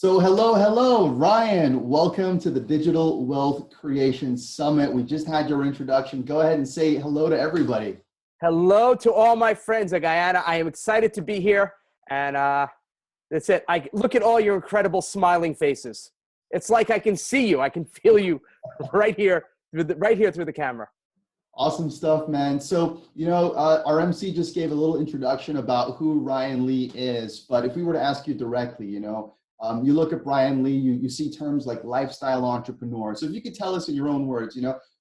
So hello, Ryan. Welcome to the Digital Wealth Creation Summit. We just had your introduction. Go ahead and say hello to everybody. Hello to all my friends in Guyana. I am excited to be here. And that's it. I look at all your incredible smiling faces. It's like I can see you. I can feel you right here through the camera. Awesome stuff, man. So, our MC just gave a little introduction about who Ryan Lee is. But if we were to ask you directly, you look at Ryan Lee, you see terms like lifestyle entrepreneur. So if you could tell us in your own words,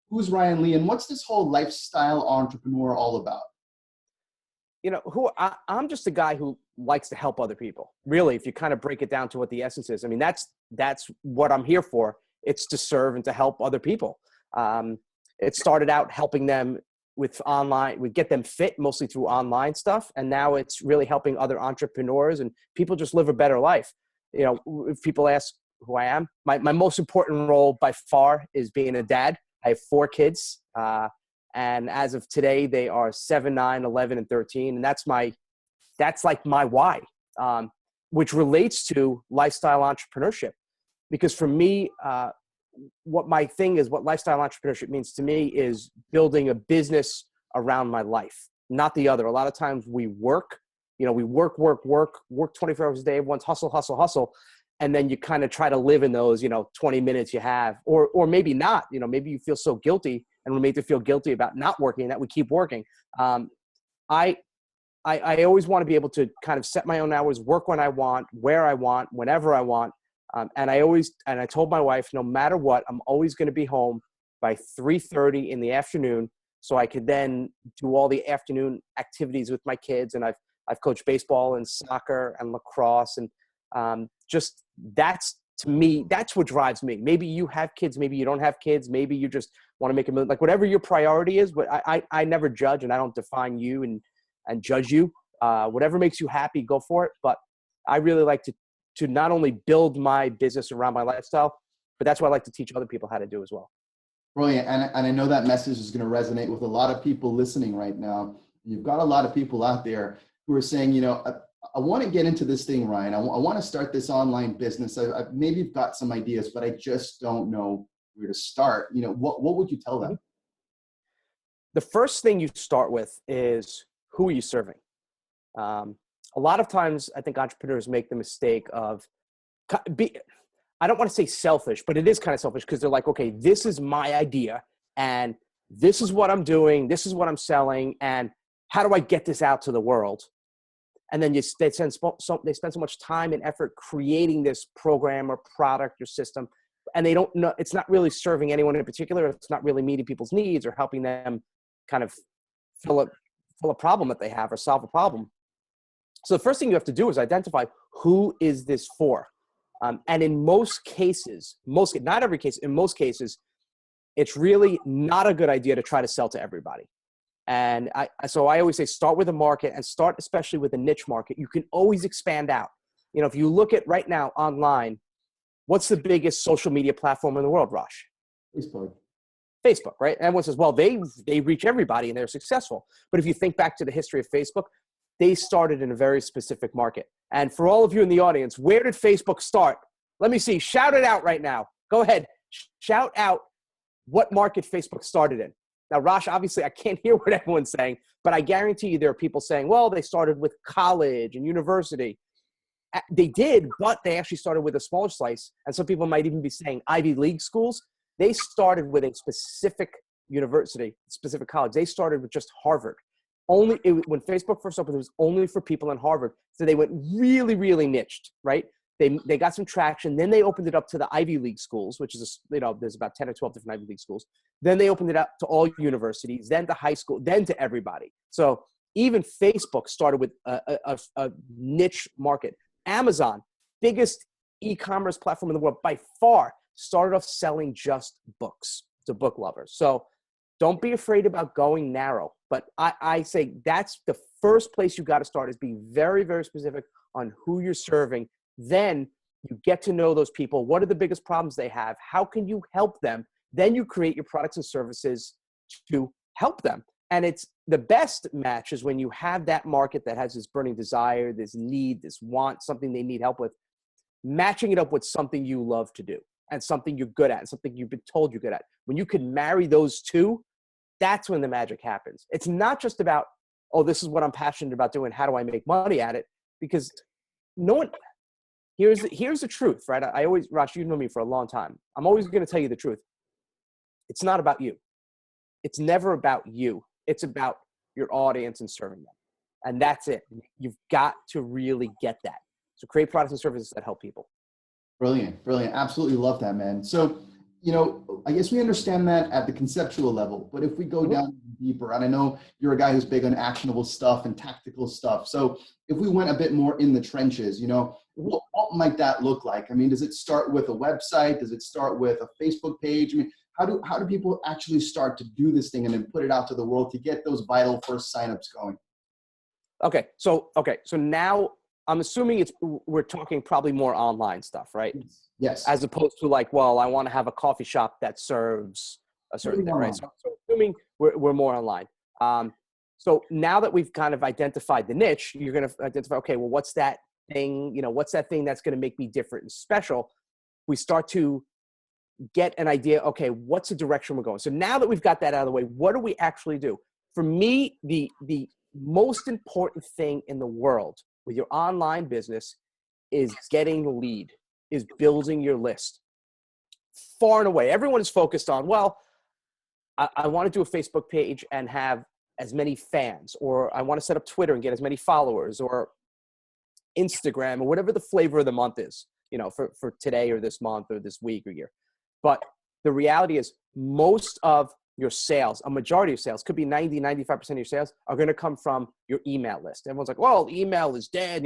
who's Ryan Lee and what's this whole lifestyle entrepreneur all about? I'm just a guy who likes to help other people. Really, if you kind of break it down to what the essence is, I mean, that's what I'm here for. It's to serve and to help other people. It started out helping them with online, we get them fit mostly through online stuff. And now it's really helping other entrepreneurs and people just live a better life. If people ask who I am, my most important role by far is being a dad. I have 4 kids. And as of today, they are 7, 9, 11, and 13. And that's like my why, which relates to lifestyle entrepreneurship. Because for me, what lifestyle entrepreneurship means to me is building a business around my life, not the other. A lot of times we work 24 hours a day, everyone's hustle. And then you kind of try to live in those, 20 minutes you have, or maybe not, maybe you feel so guilty and we're made to feel guilty about not working that we keep working. I always want to be able to kind of set my own hours, work when I want, where I want, whenever I want. And I told my wife, no matter what, I'm always going to be home by 3:30 in the afternoon. So I could then do all the afternoon activities with my kids. And I've coached baseball and soccer and lacrosse. And just that's, to me, that's what drives me. Maybe you have kids, maybe you don't have kids. Maybe you just want to make a million, like whatever your priority is, but I never judge and I don't define you and judge you. Whatever makes you happy, go for it. But I really like to not only build my business around my lifestyle, but that's what I like to teach other people how to do as well. Brilliant. And I know that message is going to resonate with a lot of people listening right now. You've got a lot of people out there who are saying, I want to get into this thing, Ryan. I want to start this online business. I've maybe got some ideas, but I just don't know where to start. What would you tell them? The first thing you start with is, who are you serving? A lot of times I think entrepreneurs make the mistake of I don't want to say selfish, but it is kind of selfish because they're like, okay, this is my idea and this is what I'm doing. This is what I'm selling. And how do I get this out to the world? And then they spend so much time and effort creating this program or product or system, and they don't know, it's not really serving anyone in particular. It's not really meeting people's needs or helping them kind of fill a problem that they have or solve a problem. So the first thing you have to do is identify, who is this for? And in most cases, not every case, in most cases, it's really not a good idea to try to sell to everybody. And so I always say, start with a market and start especially with a niche market. You can always expand out. If you look at right now online, what's the biggest social media platform in the world, Rosh? Facebook, right? And everyone says, well, they reach everybody and they're successful. But if you think back to the history of Facebook, they started in a very specific market. And for all of you in the audience, where did Facebook start? Let me see. Shout it out right now. Go ahead. Shout out what market Facebook started in. Now, Rosh, obviously, I can't hear what everyone's saying, but I guarantee you there are people saying, well, they started with college and university. They did, but they actually started with a smaller slice. And some people might even be saying Ivy League schools. They started with a specific university, specific college. They started with just Harvard. When Facebook first opened, it was only for people in Harvard. So they went really, really niched, right? They got some traction. Then they opened it up to the Ivy League schools, which is, there's about 10 or 12 different Ivy League schools. Then they opened it up to all universities, then to high school, then to everybody. So even Facebook started with a niche market. Amazon, biggest e-commerce platform in the world by far, started off selling just books to book lovers. So don't be afraid about going narrow. But I say that's the first place you got to start, is be very, very specific on who you're serving. Then you get to know those people. What are the biggest problems they have? How can you help them? Then you create your products and services to help them. And it's the best match is when you have that market that has this burning desire, this need, this want, something they need help with. matching it up with something you love to do and something you're good at and something you've been told you're good at. When you can marry those two, that's when the magic happens. It's not just about, oh, this is what I'm passionate about doing. How do I make money at it? Because no one, here's the truth, right? I always, Rosh, you've known me for a long time. I'm always going to tell you the truth. It's not about you. It's never about you. It's about your audience and serving them. And that's it. You've got to really get that. So create products and services that help people. Brilliant, brilliant. Absolutely love that, man. So, you know, I guess we understand that at the conceptual level, but if we go down deeper, and I know you're a guy who's big on actionable stuff and tactical stuff. So if we went a bit more in the trenches, you know, what might that look like? I mean, does it start with a website? Does it start with a Facebook page? I mean, how do people actually start to do this thing and then put it out to the world to get those vital first signups going? Okay. So now I'm assuming we're talking probably more online stuff, right? Yes. As opposed to like, well, I want to have a coffee shop that serves a certain thing, right? So assuming we're more online. So now that we've kind of identified the niche, you're going to identify, okay, well, what's that thing? You know, what's that thing that's going to make me different and special? We start to get an idea, okay, what's the direction we're going? So now that we've got that out of the way, what do we actually do? For me, the most important thing in the world with your online business is getting the lead, is building your list. Far and away, everyone is focused on, well, I want to do a Facebook page and have as many fans, or I want to set up Twitter and get as many followers, or Instagram, or whatever the flavor of the month is, you know, for today or this month or this week or year. But the reality is most of your sales, a majority of sales, could be 90, 95% of your sales are going to come from your email list. Everyone's like, well, email is dead.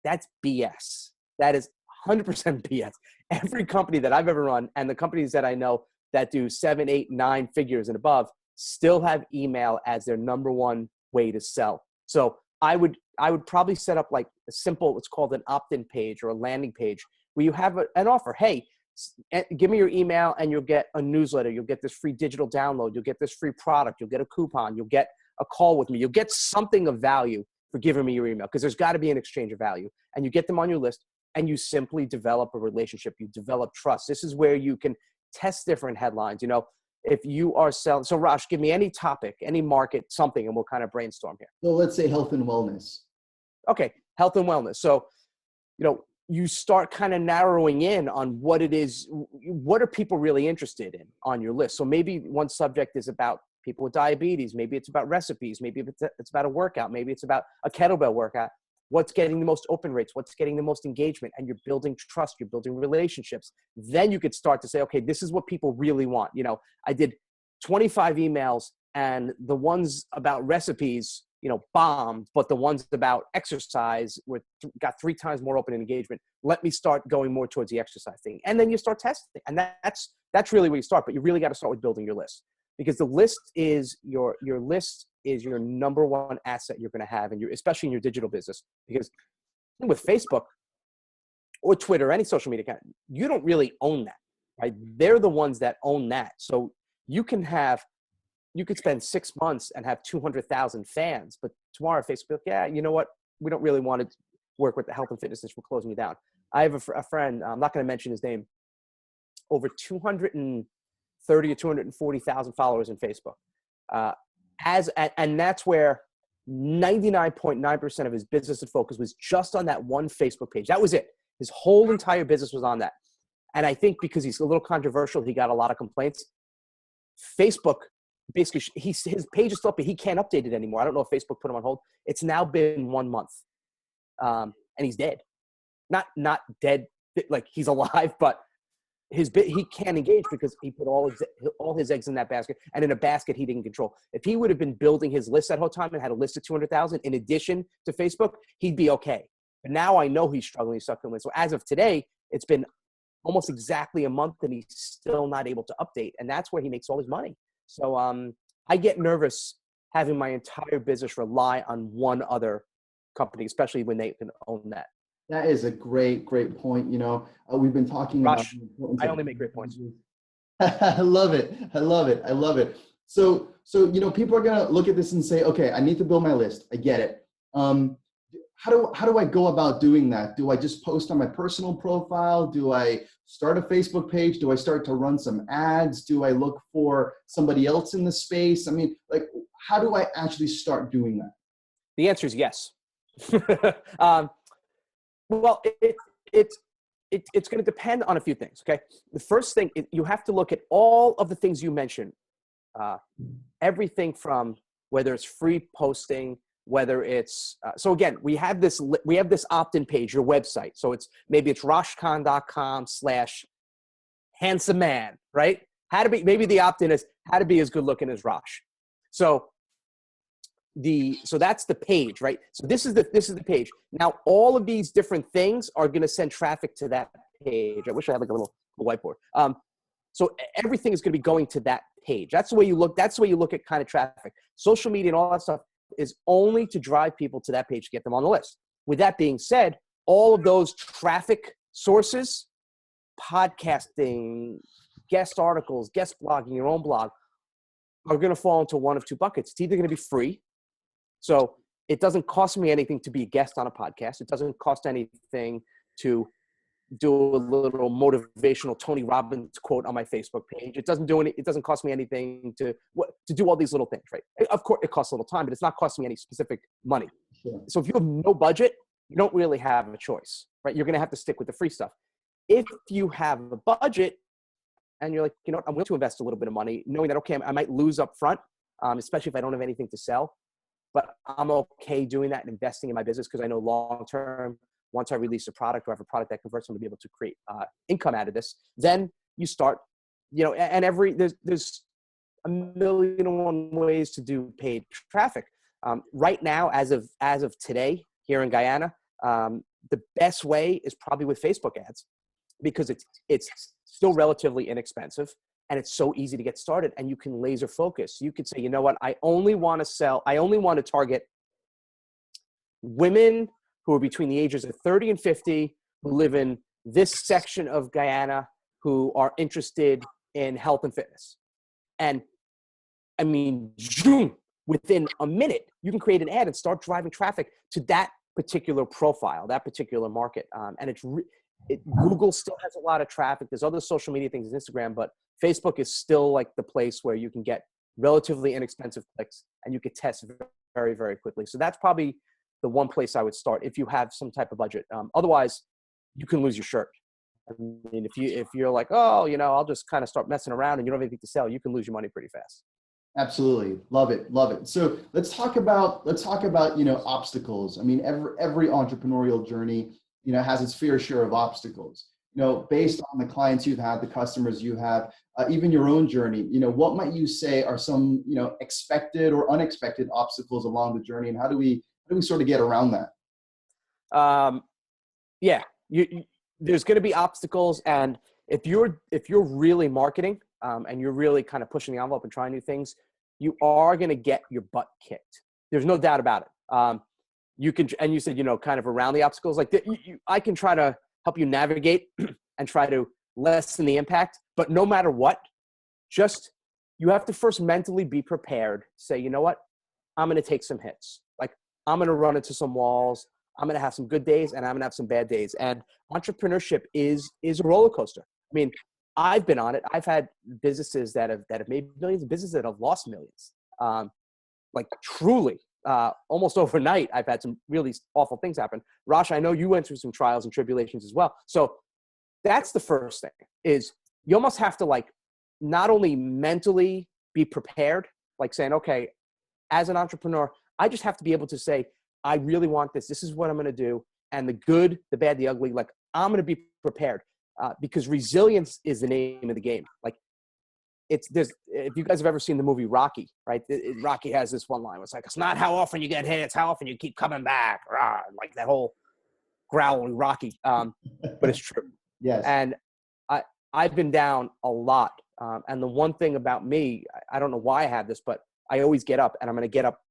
That's BS. That is 100% BS. Every company that I've ever run and the companies that I know that do 7, 8, 9 figures and above still have email as their number one way to sell. So I would probably set up like a simple, what's called an opt-in page or a landing page where you have an offer. Hey, give me your email and you'll get a newsletter. You'll get this free digital download. You'll get this free product. You'll get a coupon. You'll get a call with me. You'll get something of value for giving me your email, because there's got to be an exchange of value. And you get them on your list and you simply develop a relationship. You develop trust. This is where you can test different headlines. You know, if you are selling, so Rosh, give me any topic, any market, something, and we'll kind of brainstorm here. So let's say health and wellness. Okay, health and wellness. So, you know, you start kind of narrowing in on what it is, what are people really interested in on your list. So maybe one subject is about people with diabetes. Maybe it's about recipes. Maybe it's about a workout. Maybe it's about a kettlebell workout. What's getting the most open rates? What's getting the most engagement? And you're building trust. You're building relationships. Then you could start to say, okay, this is what people really want. You know, I did 25 emails and the ones about recipes, you know, bombed, but the ones about exercise got 3 times more open engagement. Let me start going more towards the exercise thing. And then you start testing. And that's really where you start, but you really got to start with building your list, because the list is your list is your number one asset you're going to have, and especially in your digital business, because with Facebook or Twitter, any social media account, you don't really own that, right? They're the ones that own that. So you could spend 6 months and have 200,000 fans, but tomorrow Facebook, yeah, you know what? We don't really want to work with the health and fitness niche. We're closing you down. I have a friend, I'm not going to mention his name, over 230 or 240,000 followers in Facebook. And that's where 99.9% of his business and focus was just on that one Facebook page. That was it. His whole entire business was on that. And I think because he's a little controversial, he got a lot of complaints. Facebook, basically, his page is still up, but he can't update it anymore. I don't know if Facebook put him on hold. It's now been 1 month. And he's dead. Not dead, like he's alive, but he can't engage because he put all his eggs in that basket, and in a basket he didn't control. If he would have been building his list that whole time and had a list of 200,000 in addition to Facebook, he'd be okay. But now I know he's struggling. He's struggling. So as of today, it's been almost exactly a month and he's still not able to update. And that's where he makes all his money. So I get nervous having my entire business rely on one other company, especially when they can own that. That is a great point. You know, we've been talking Rosh, about. I only make great points. I love it. So, you know, people are going to look at this and say, okay, I need to build my list. I get it. how do I go about doing that? Do I just post on my personal profile? Do I start a Facebook page? Do I start to run some ads? Do I look for somebody else in the space? I mean, like, how do I actually start doing that? The answer is yes. um, well, it's going to depend on a few things. Okay. The first thing is you have to look at all of the things you mentioned. Everything from whether it's free posting, whether it's so again, we have this opt-in page, your website. So maybe it's roshkhan.com/handsome man, right? Maybe the opt-in is how to be as good looking as Rosh. So that's the page, right? So this is the page. Now all of these different things are going to send traffic to that page. I wish I had like a little whiteboard. So everything is going to be going to that page. That's the way you look. That's the way you look at kind of traffic. Social media and all that stuff is only to drive people to that page to get them on the list. With that being said, all of those traffic sources, podcasting, guest articles, guest blogging, your own blog, are going to fall into one of two buckets. It's either going to be free. So it doesn't cost me anything to be a guest on a podcast. It doesn't cost anything to do a little motivational Tony Robbins quote on my Facebook page. It doesn't cost me anything to do all these little things, right? Of course, it costs a little time, but it's not costing me any specific money. Sure. So if you have no budget, you don't really have a choice, right? You're going to have to stick with the free stuff. If you have a budget and you're like, you know what, I'm willing to invest a little bit of money, knowing that, okay, I might lose up front, especially if I don't have anything to sell, but I'm okay doing that and investing in my business because I know long-term, once I release a product or have a product that converts, I'm going to be able to create income out of this. Then you start, and there's a million and one ways to do paid traffic. Right now, as of today here in Guyana, the best way is probably with Facebook ads because it's still relatively inexpensive and it's so easy to get started and you can laser focus. You could say, you know what, I only want to target women who are between the ages of 30 and 50, who live in this section of Guyana, who are interested in health and fitness. And I mean, zoom, within a minute, you can create an ad and start driving traffic to that particular profile, that particular market. And Google still has a lot of traffic. There's other social media things, Instagram, but Facebook is still like the place where you can get relatively inexpensive clicks and you could test very, very quickly. So that's probably the one place I would start if you have some type of budget. Otherwise, you can lose your shirt. I mean, if you're like, oh, I'll just kind of start messing around and you don't have anything to sell, you can lose your money pretty fast. Absolutely. Love it. Love it. So let's talk about, obstacles. I mean, every entrepreneurial journey, has its fair share of obstacles, based on the clients you've had, the customers you have, even your own journey, what might you say are some, expected or unexpected obstacles along the journey, and how do we sort of get around that? Yeah, there's going to be obstacles. And if you're really marketing, and you're really kind of pushing the envelope and trying new things, you are going to get your butt kicked. There's no doubt about it. You can, and you said, kind of around the obstacles, like I can try to help you navigate and try to lessen the impact, but no matter what, you have to first mentally be prepared to say, you know what, I'm going to take some hits. Like I'm going to run into some walls. I'm going to have some good days and I'm going to have some bad days. And entrepreneurship is a roller coaster. I mean, I've been on it. I've had businesses that have made millions, and businesses that have lost millions. Like truly, almost overnight, I've had some really awful things happen. Rosh, I know you went through some trials and tribulations as well. So that's the first thing, is you almost have to not only mentally be prepared, like saying, okay, as an entrepreneur, I just have to be able to say, I really want this. This is what I'm going to do. And the good, the bad, the ugly, I'm going to be prepared. Because resilience is the name of the game. Like if you guys have ever seen the movie Rocky, right? Rocky has this one line. It's like, it's not how often you get hit, it's how often you keep coming back. Rah, like that whole growling Rocky. But it's true. Yes. And I've been down a lot. And the one thing about me, I don't know why I have this, but I always get up and I'm going to get up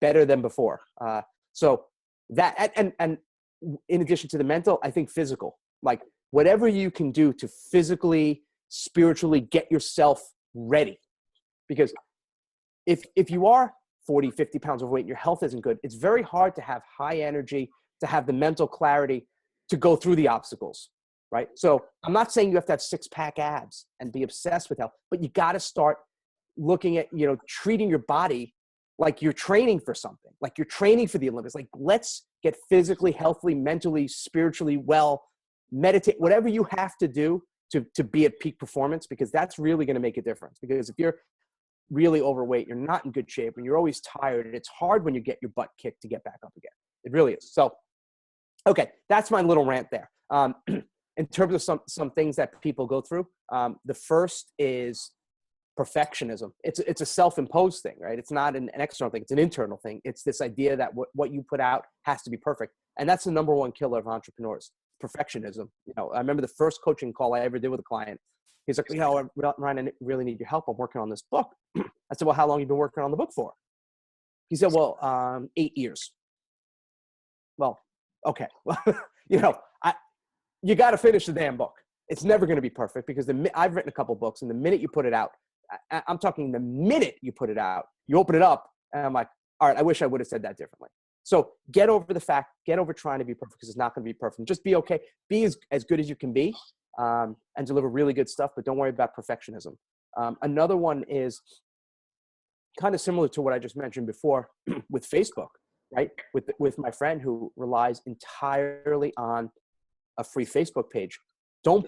better than before. So that, and in addition to the mental, I think physical, like whatever you can do to physically, spiritually get yourself ready. Because if you are 40, 50 pounds overweight and your health isn't good, it's very hard to have high energy, to have the mental clarity to go through the obstacles, right? So I'm not saying you have to have six-pack abs and be obsessed with health, but you got to start looking at, treating your body like you're training for something, like you're training for the Olympics. Like, let's get physically, healthily, mentally, spiritually well, meditate, whatever you have to do to be at peak performance, because that's really going to make a difference. Because if you're really overweight, you're not in good shape, and you're always tired, and it's hard when you get your butt kicked to get back up again. It really is. So, okay, that's my little rant there. In terms of some things that people go through, the first is perfectionism. It's a self-imposed thing, right? It's not an external thing. It's an internal thing. It's this idea that what you put out has to be perfect. And that's the number one killer of entrepreneurs, perfectionism. I remember the first coaching call I ever did with a client. He's like, Ryan, I really need your help. I'm working on this book. I said, well, how long have you been working on the book for? He said, well, 8 years. Well, okay. You got to finish the damn book. It's never going to be perfect, because I've written a couple books, and the minute you put it out, I'm talking the minute you put it out, you open it up, and I'm like, all right, I wish I would have said that differently. So get over trying to be perfect, because it's not going to be perfect. Just be okay. Be as good as you can be, and deliver really good stuff, but don't worry about perfectionism. Another one is kind of similar to what I just mentioned before with Facebook, right? With my friend who relies entirely on a free Facebook page. The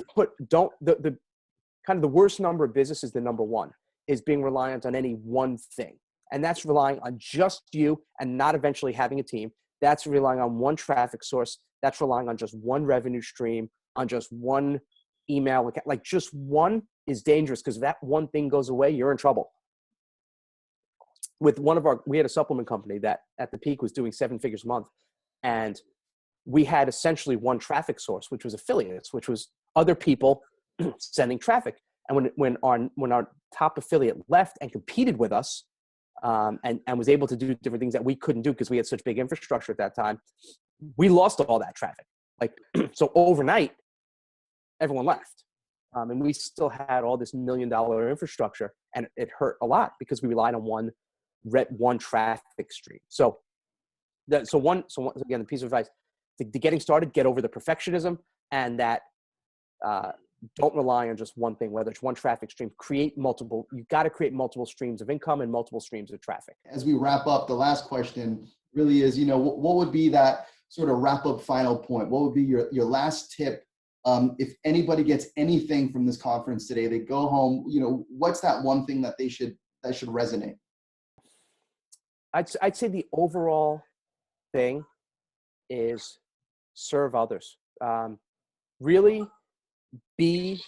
kind of the worst number of businesses, the number one, is being reliant on any one thing. And that's relying on just you and not eventually having a team. That's relying on one traffic source. That's relying on just one revenue stream, on just one email. Like, just one is dangerous, because if that one thing goes away, you're in trouble. With we had a supplement company that at the peak was doing 7 figures a month. And we had essentially one traffic source, which was affiliates, which was other people sending traffic. And when our top affiliate left and competed with us, and was able to do different things that we couldn't do because we had such big infrastructure at that time, we lost all that traffic. So overnight, everyone left. And we still had all this $1 million infrastructure, and it hurt a lot because we relied on one traffic stream. So again, the piece of advice to getting started: get over the perfectionism, and that don't rely on just one thing, whether it's one traffic stream. You've got to create multiple streams of income and multiple streams of traffic. As we wrap up, the last question really is, what would be that sort of wrap up final point? What would be your last tip? If anybody gets anything from this conference today, they go home, what's that one thing that should resonate? I'd say the overall thing is serve others. Really be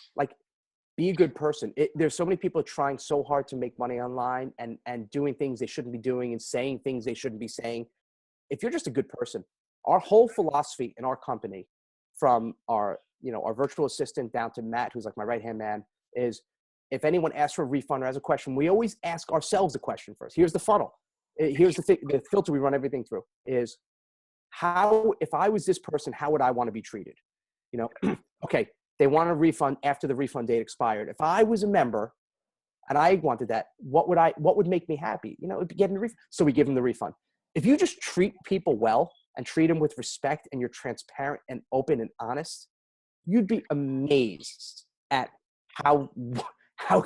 a good person. There's so many people trying so hard to make money online and doing things they shouldn't be doing and saying things they shouldn't be saying. If you're just a good person, our whole philosophy in our company, from our virtual assistant down to Matt, who's like my right-hand man, is if anyone asks for a refund or has a question, we always ask ourselves a question first. Here's the funnel. Here's the filter we run everything through is, if I was this person, how would I want to be treated? Okay, they want a refund after the refund date expired. If I was a member and I wanted that, what would make me happy? It'd be getting the refund. So we give them the refund. If you just treat people well and treat them with respect, and you're transparent and open and honest, you'd be amazed at how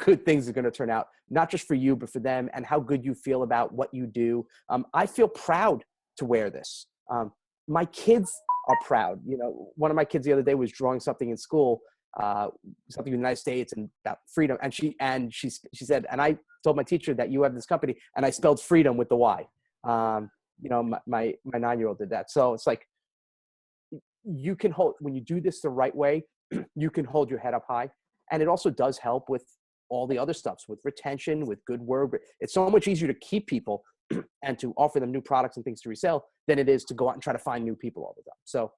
good things are going to turn out, not just for you, but for them, and how good you feel about what you do. I feel proud to wear this. My kids are proud. One of my kids the other day was drawing something in school, something in the United States and about freedom. And she said, and I told my teacher that you have this company, and I spelled freedom with the Y. My 9-year-old did that. So it's like, you can when you do this the right way, you can hold your head up high. And it also does help with all the other stuffs, with retention, with good word. It's so much easier to keep people and to offer them new products and things to resell than it is to go out and try to find new people all the time. So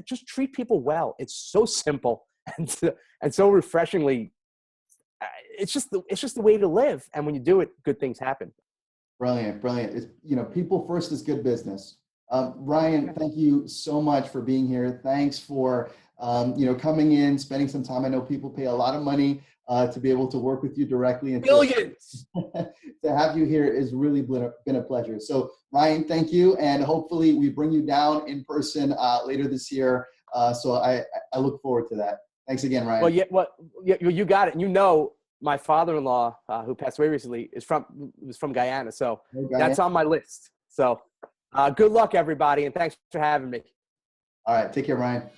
just treat people well. It's so simple and so refreshingly. It's just the way to live. And when you do it, good things happen. Brilliant. It's, people first is good business. Ryan, thank you so much for being here. Thanks for coming in, spending some time. I know people pay a lot of money to be able to work with you directly, and Billions. to have you here is really been a pleasure. So Ryan, thank you, and hopefully we bring you down in person later this year. So I look forward to that. Thanks again, Ryan. You got it. You know, my father-in-law, who passed away recently, was from Guyana, so that's on my list. So good luck, everybody, and thanks for having me. All right, take care, Ryan.